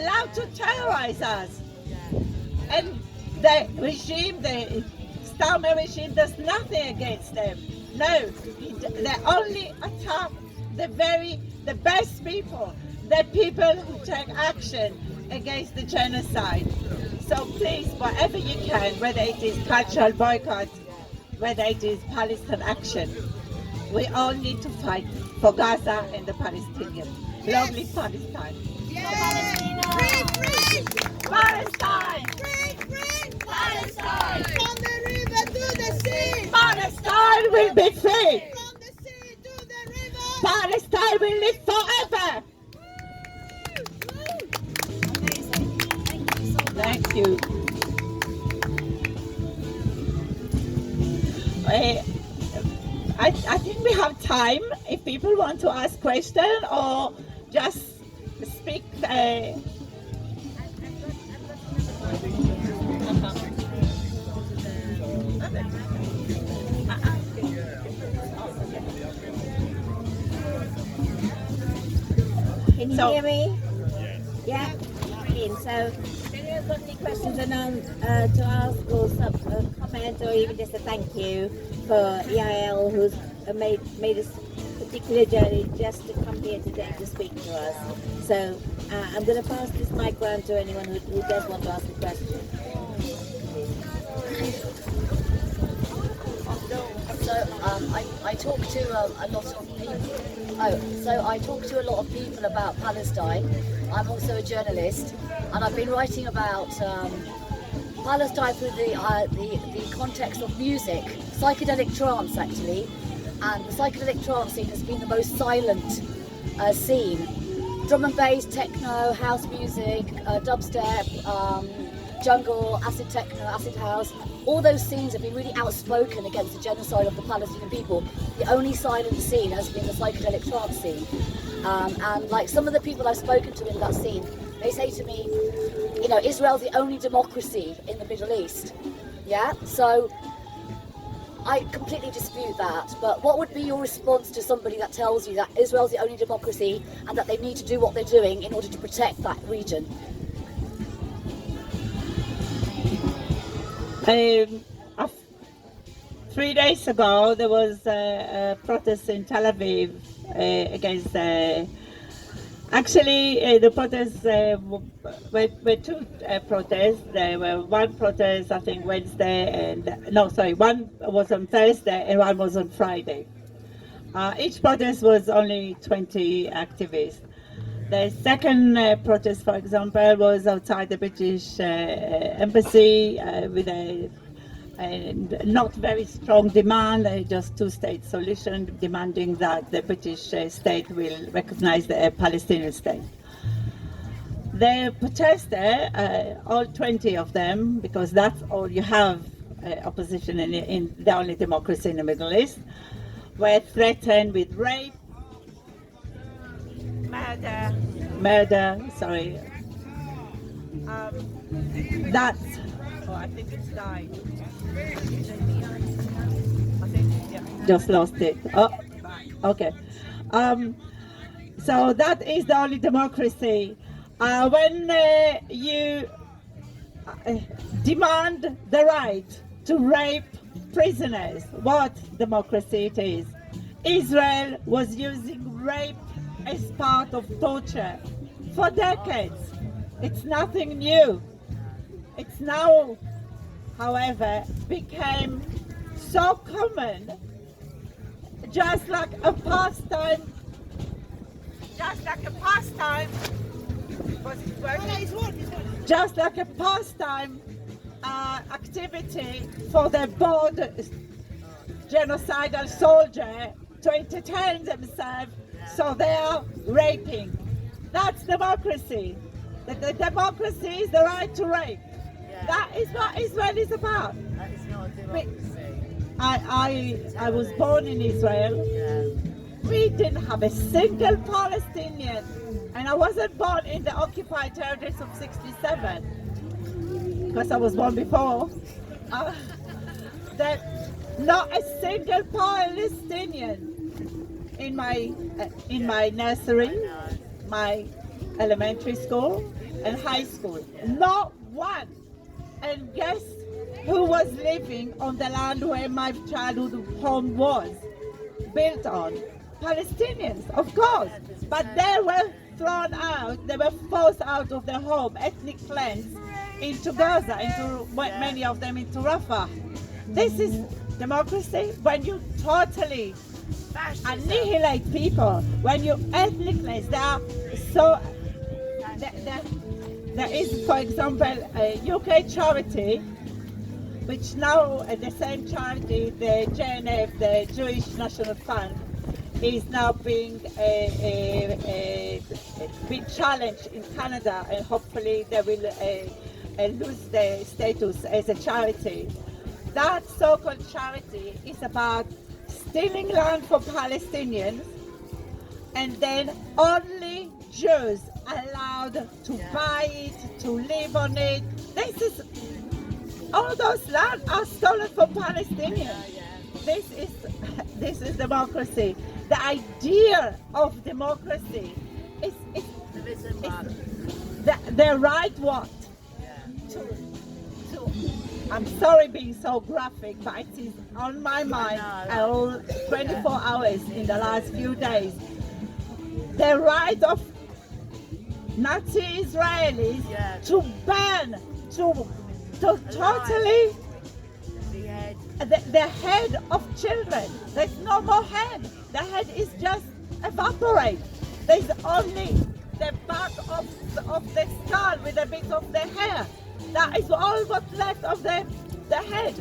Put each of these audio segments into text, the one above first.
allowed to terrorize us. And the regime, the Starmer regime, does nothing against them. No, they only attack the best people, the people who take action against the genocide. So please, whatever you can, whether it is cultural boycott, whether it is Palestine action, we all need to fight for Gaza and the Palestinians. Lovely Palestine. Yes. Free, free. Palestine! Free, free. Palestine! From the river to the sea. Palestine will be free! From the sea to the river. Palestine will live forever! Amazing. Thank you so much. Thank you. I think we have time if people want to ask questions or just speak. Can you So- hear me? Yeah? Brilliant. So, if anyone's got any questions to ask or some comment or even just a thank you for Yael, who's made this particular journey just to come here today to speak to us. So, I'm going to pass this mic round to anyone who does want to ask a question. So I talk to a lot of people. So I talk to a lot of people about Palestine. I'm also a journalist, and I've been writing about Palestine through the context of music, psychedelic trance actually. And the psychedelic trance scene has been the most silent scene. Drum and bass, techno, house music, dubstep, jungle, acid techno, acid house. All those scenes have been really outspoken against the genocide of the Palestinian people. The only silent scene has been the psychedelic trance scene. And like some of the people I've spoken to in that scene, they say to me, you know, Israel's the only democracy in the Middle East. Yeah? So I completely dispute that. But what would be your response to somebody that tells you that Israel's the only democracy and that they need to do what they're doing in order to protect that region? 3 days ago, there was a protest in Tel Aviv against. The protests were two protests. There were one protest, I think, Wednesday, one was on Thursday and one was on Friday. Each protest was only 20 activists. The second protest, for example, was outside the British embassy with a not very strong demand, just two-state solution, demanding that the British state will recognize the Palestinian state. The protesters, all 20 of them, because that's all you have opposition in the only democracy in the Middle East, were threatened with rape, murder, sorry. I think it's died. Just lost it. Oh, okay. So that is the only democracy. When you demand the right to rape prisoners, what democracy it is? Israel was using rape as part of torture for decades. It's nothing new. It's now, however, became so common, just like a pastime. Was it working? Just like a pastime activity for the bored genocidal soldier to entertain themselves, so they are raping. That's democracy. The democracy is the right to rape. Yeah. That is what Israel is about. That is not a democracy. I was born in Israel. Yeah. We didn't have a single Palestinian, and I wasn't born in the occupied territories of '67 because I was born before. Not a single Palestinian in my nursery, my elementary school, and high school. Not one. And guess who was living on the land where my childhood home was built on? Palestinians, of course. But they were thrown out, they were forced out of their home, ethnic cleanse, into Gaza, into many of them into Rafah. This is democracy when you totally annihilate people, when you ethnic cleanse. There are so there is, for example, a UK charity, which now the same charity, the JNF, the Jewish National Fund, is now being challenged in Canada, and hopefully they will lose the status as a charity. That so-called charity is about stealing land from Palestinians, and then only Jews allowed to buy it, to live on it. All those lands are stolen from Palestinians. This is democracy. The idea of democracy is the right what? I'm sorry being so graphic, but it is on my mind all 24 hours in the last few days. The right of Nazi Israelis to ban, to totally the head of children. There's no more head. The head is just evaporate. There's only the back of the skull with a bit of the hair. That is all what's left of the head.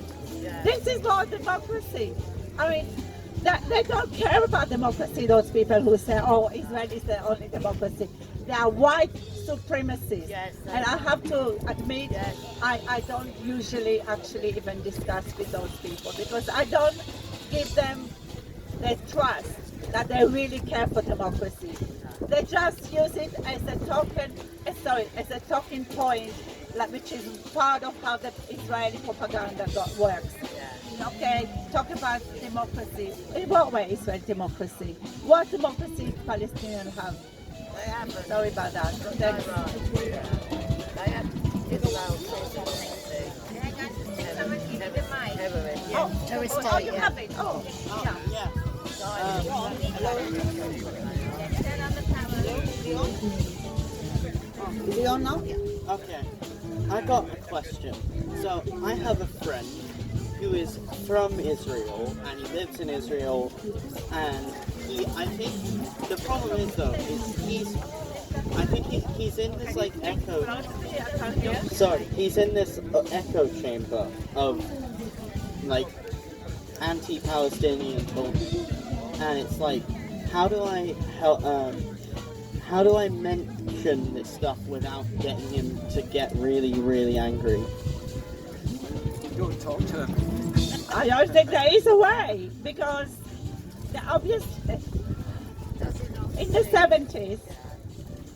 This is not democracy. I mean, they don't care about democracy, those people who say, oh, Israel is the only democracy. They are white supremacists. And I have to admit, I don't usually actually even discuss with those people, because I don't give them the trust that they really care for democracy. They just use it as a token, as a talking point, which is part of how the Israeli propaganda works. Okay, talk about democracy. In what way is Israel democracy? What democracy do Palestinians have? Sorry about that. Oh, you have it. Oh, yeah. Is he on now? Okay. I got a question. So I have a friend who is from Israel and he lives in Israel, and I think the problem is though he's in this like echo. Sorry, he's in this echo chamber of like anti-Palestinian talk, and it's like, how do I help? How do I mention this stuff without getting him to get really, really angry? Go talk to him. I don't think there is a way, because the obvious in the 70s,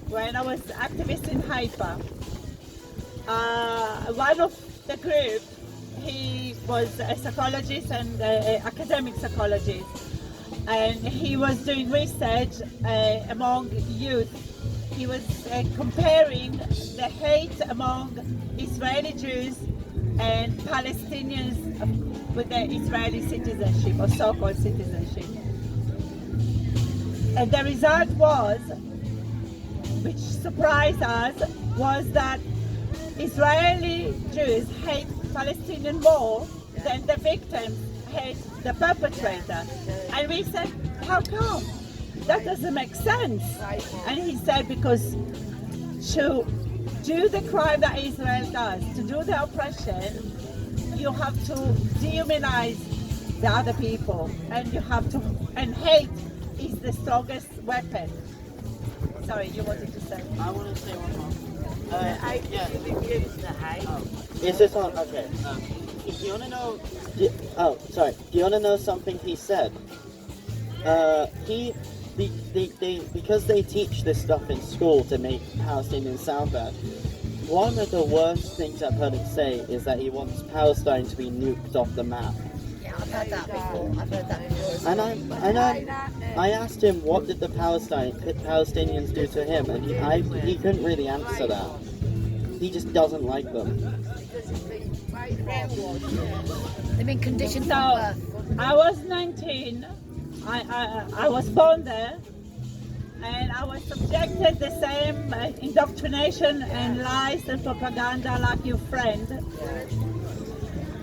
when I was activist in Haifa, one of the group, he was a psychologist and academic psychologist, and he was doing research among youth. He was comparing the hate among Israeli Jews and Palestinians with the Israeli citizenship or so-called citizenship. And the result was, which surprised us, was that Israeli Jews hate Palestinians more than the victims hate the perpetrator. And we said, how come? That doesn't make sense. And he said, because to do the crime that Israel does, to do the oppression, you have to dehumanize the other people, and you have to, and hate is the strongest weapon. Sorry, you wanted to say? I want to say one more. Is this on? Okay. Do you want to know? Do you want to know something he said? Because they teach this stuff in school to make Palestinians sound bad. One of the worst things I've heard him say is that he wants Palestine to be nuked off the map. Yeah, I've heard that before. And I asked him what did the Palestinians do to him, and he couldn't really answer that. he just doesn't like them. They've been conditioned So from birth. I was 19. I was born there, and I was subjected the same indoctrination and lies and propaganda like your friend.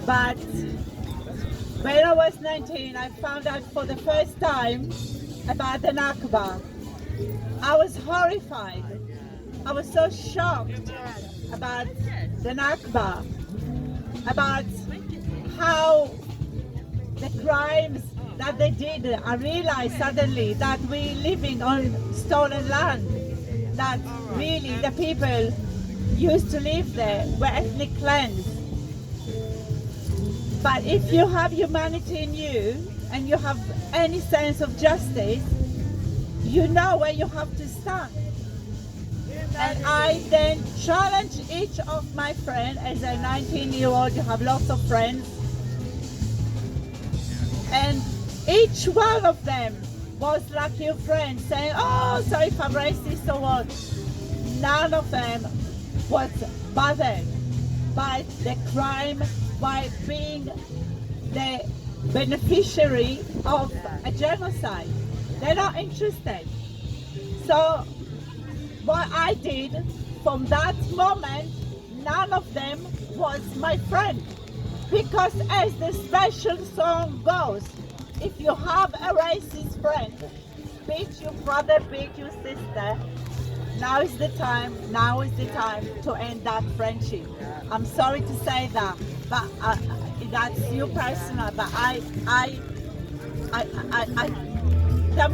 But when I was 19, I found out for the first time about the Nakba. I was horrified. I was so shocked about the Nakba, about how the crimes that they did. I realized suddenly that we living on stolen land, that really the people used to live there were ethnic cleansed. But if you have humanity in you and you have any sense of justice, you know where you have to stand. And I then challenge each of my friends. As a 19-year-old, you have lots of friends. And each one of them was like your friend saying, oh, so if I'm racist or what. None of them was bothered by the crime, by being the beneficiary of a genocide. They're not interested. So what I did from that moment, none of them was my friend. Because as the special song goes, if you have a racist friend, beat your brother, beat your sister, now is the time to end that friendship. I'm sorry to say that, but that's you personal, but the